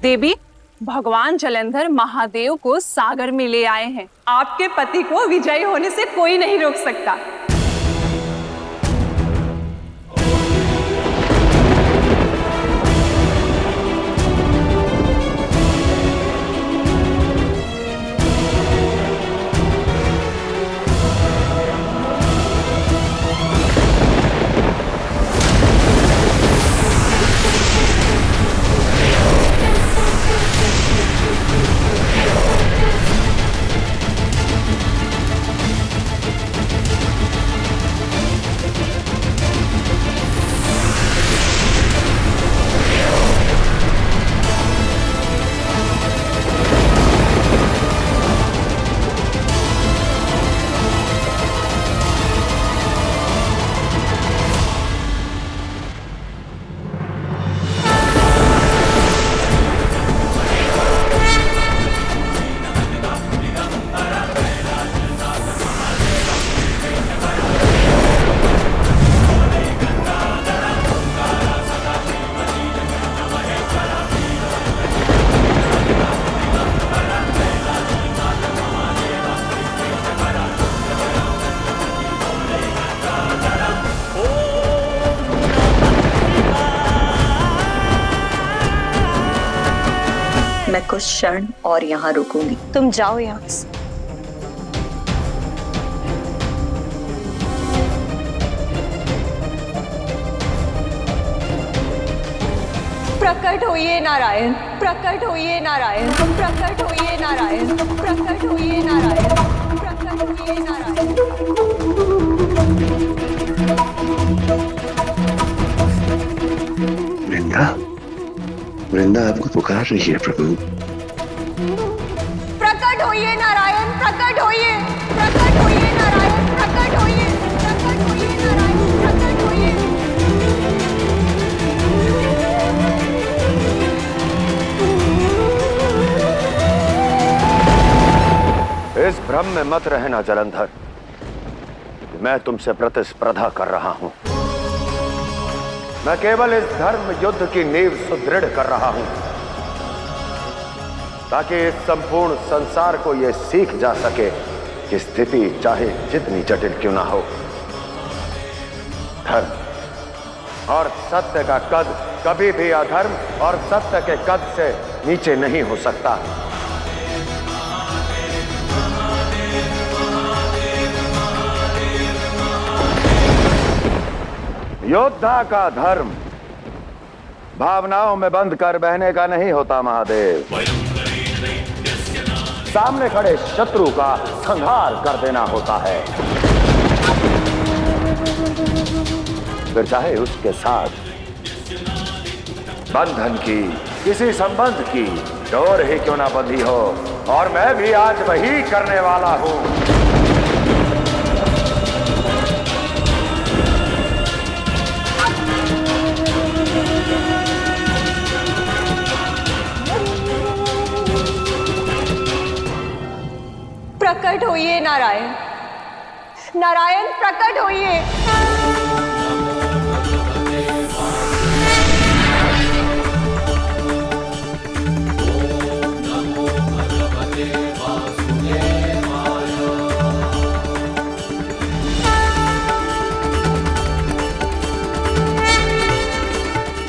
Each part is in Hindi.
देवी, भगवान जलंधर महादेव को सागर में ले आए हैं। आपके पति को विजयी होने से कोई नहीं रोक सकता। मैं कुछ क्षण और यहाँ रुकूंगी। तुम जाओ यहाँ से। प्रकट होइए नारायण, प्रकट होइए नारायण, प्रकट होइए नारायण, प्रकट होइए नारायण, प्रकट होइए नारायण। वृंदा, वृंदा आपको पुकार रही है प्रभु। प्रकट होइए नारायण, प्रकट होइए, प्रकट होइए नारायण, प्रकट होइए, प्रकट होइए नारायण, प्रकट होइए। इस भ्रम में मत रहना जलंधर, मैं तुमसे प्रतिस्पर्धा कर रहा हूं। मैं केवल इस धर्म युद्ध की नींव सुदृढ़ कर रहा हूं ताकि इस संपूर्ण संसार को यह सीख जा सके कि स्थिति चाहे जितनी जटिल क्यों ना हो, धर्म और सत्य का कद कभी भी अधर्म और सत्य के कद से नीचे नहीं हो सकता। योद्धा का धर्म भावनाओं में बंद कर बहने का नहीं होता महादेव, सामने खड़े शत्रु का संहार कर देना होता है। फिर चाहे उसके साथ बंधन की, किसी संबंध की डोर ही क्यों ना बंधी हो, और मैं भी आज वही करने वाला हूं। प्रकट होइए नारायण, नारायण प्रकट होइए।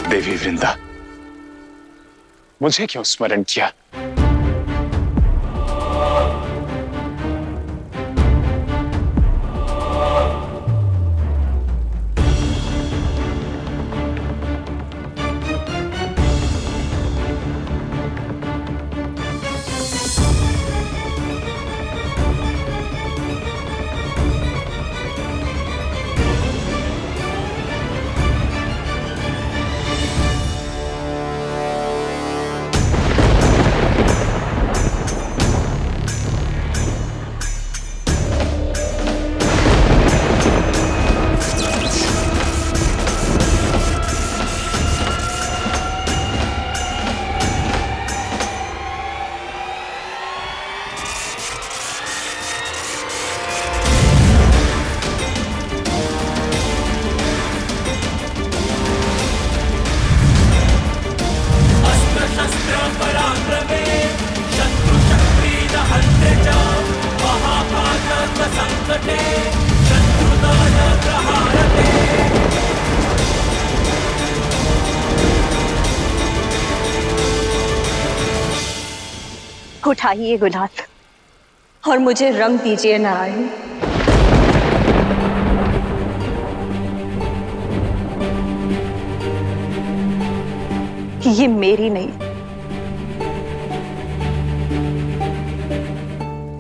देवी वृंदा, मुझे क्यों स्मरण किया? उठाइए गुलाल और मुझे रंग दीजिए नारायण। ये मेरी नहीं,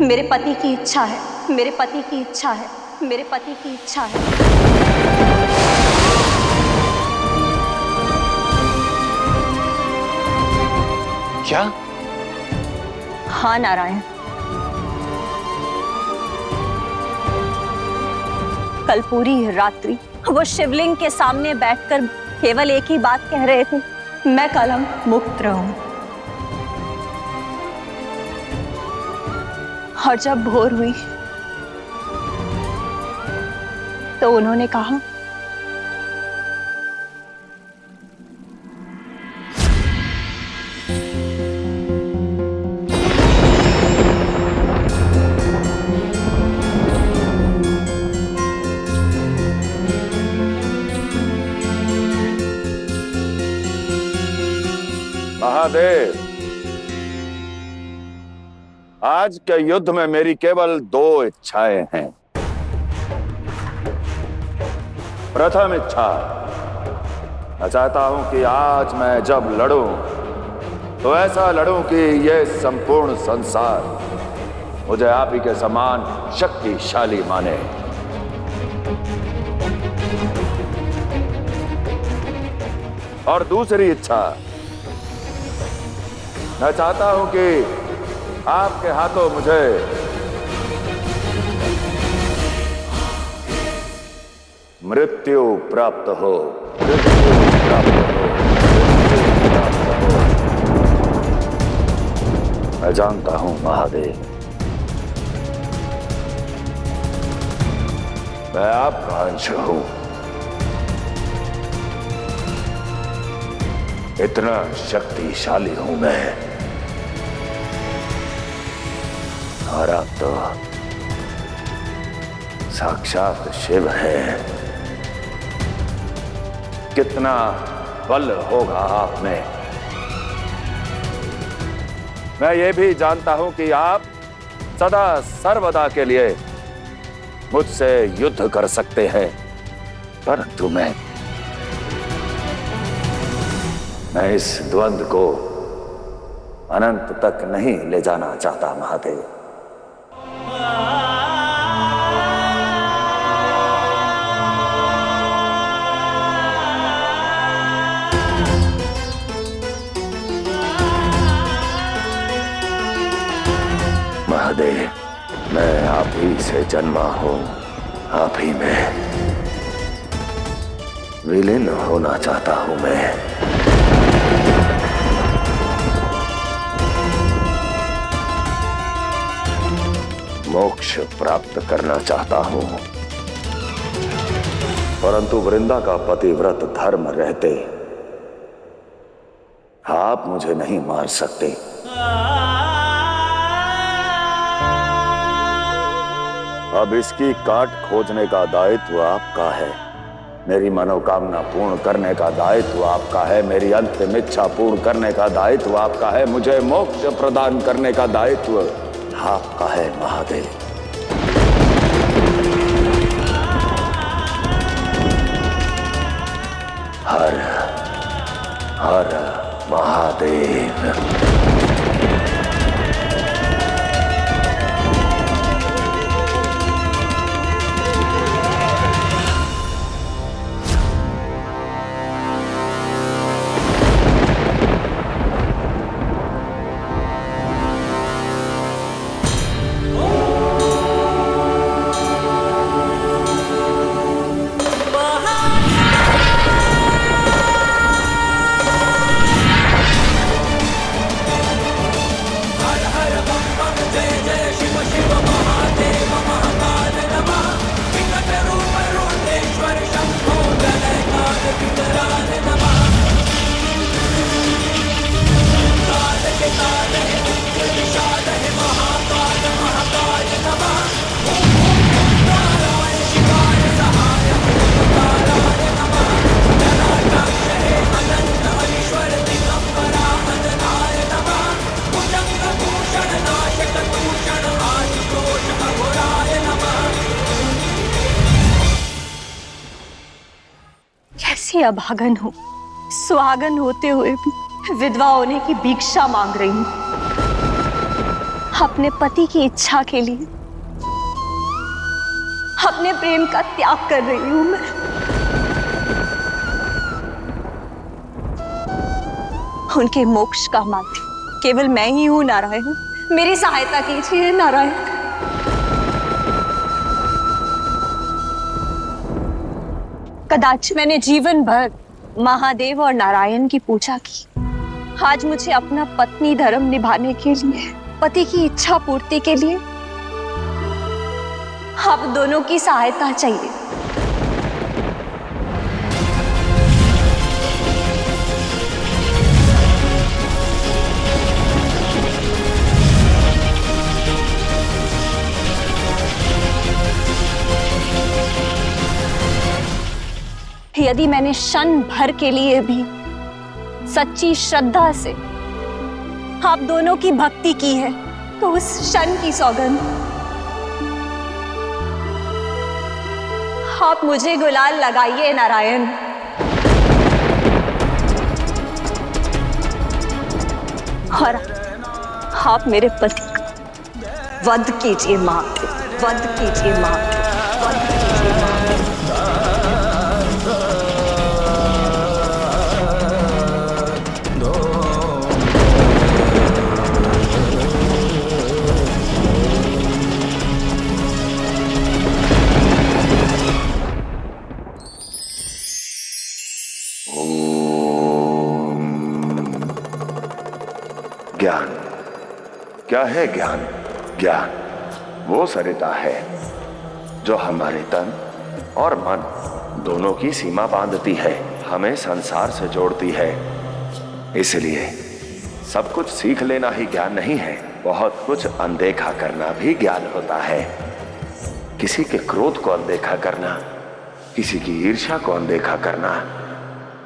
मेरे पति की इच्छा है, मेरे पति की इच्छा है, मेरे पति की इच्छा है। क्या? हाँ नारायण, कल पूरी रात्रि वो शिवलिंग के सामने बैठकर केवल एक ही बात कह रहे थे, मैं कलंक मुक्त रहूं। और जब भोर हुई तो उन्होंने कहा, महादेव, आज के युद्ध में मेरी केवल 2 इच्छाएं हैं। प्रथम इच्छा, मैं चाहता हूं कि आज मैं जब लड़ूं तो ऐसा लड़ूं कि यह संपूर्ण संसार मुझे आप ही के समान शक्तिशाली माने। और दूसरी इच्छा, मैं चाहता हूं कि आपके हाथों मुझे मृत्यु प्राप्त हो, मृत्यु प्राप्त हो, मृत्यु प्राप्त हो। मैं जानता हूं महादेव, मैं आपका अंश हूं। इतना शक्तिशाली हूं मैं, और आप तो साक्षात शिव है। कितना बल होगा आप में। मैं ये भी जानता हूं कि आप सदा सर्वदा के लिए मुझसे युद्ध कर सकते हैं, परंतु मैं इस द्वंद्व को अनंत तक नहीं ले जाना चाहता महादेव। महादेव, मैं आप ही से जन्मा हूं, आप ही में विलीन होना चाहता हूं मैं। मोक्ष प्राप्त करना चाहता हूं, परंतु वृंदा का पतिव्रत धर्म रहते आप मुझे नहीं मार सकते। अब इसकी काट खोजने का दायित्व आपका है, मेरी मनोकामना पूर्ण करने का दायित्व आपका है, मेरी अंतिम इच्छा पूर्ण करने का दायित्व आपका है, मुझे मोक्ष प्रदान करने का दायित्व आपका है महादेव। हर हर महादेव। अच्छी अभागन हूँ, सुहागन होते हुए भी विधवा होने की भिक्षा मांग रही हूँ। अपने पति की इच्छा के लिए अपने प्रेम का त्याग कर रही हूँ मैं। उनके मोक्ष का माध्यम केवल मैं ही हूँ नारायण। मेरी सहायता कीजिए नारायण। कदाच मैंने जीवन भर महादेव और नारायण की पूजा की। आज मुझे अपना पत्नी धर्म निभाने के लिए, पति की इच्छा पूर्ति के लिए आप दोनों की सहायता चाहिए। यदि मैंने क्षण भर के लिए भी सच्ची श्रद्धा से आप दोनों की भक्ति की है, तो उस क्षण की सौगंध आप मुझे गुलाल लगाइए नारायण। और आप मेरे पति का वध कीजिए महादेव, वध कीजिए महादेव, वध कीजिए महादेव। ज्ञान क्या है? ज्ञान ज्ञान वो सरिता है जो हमारे तन और मन दोनों की सीमा बांधती है, हमें संसार से जोड़ती है। इसलिए सब कुछ सीख लेना ही ज्ञान नहीं है, बहुत कुछ अनदेखा करना भी ज्ञान होता है। किसी के क्रोध को अनदेखा करना, किसी की ईर्ष्या को अनदेखा करना,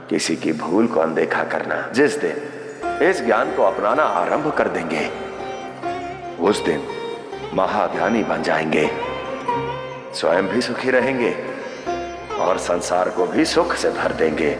किसी की भूल को अनदेखा करना। जिस दिन इस ज्ञान को अपनाना आरंभ कर देंगे, उस दिन महाज्ञानी बन जाएंगे, स्वयं भी सुखी रहेंगे और संसार को भी सुख से भर देंगे।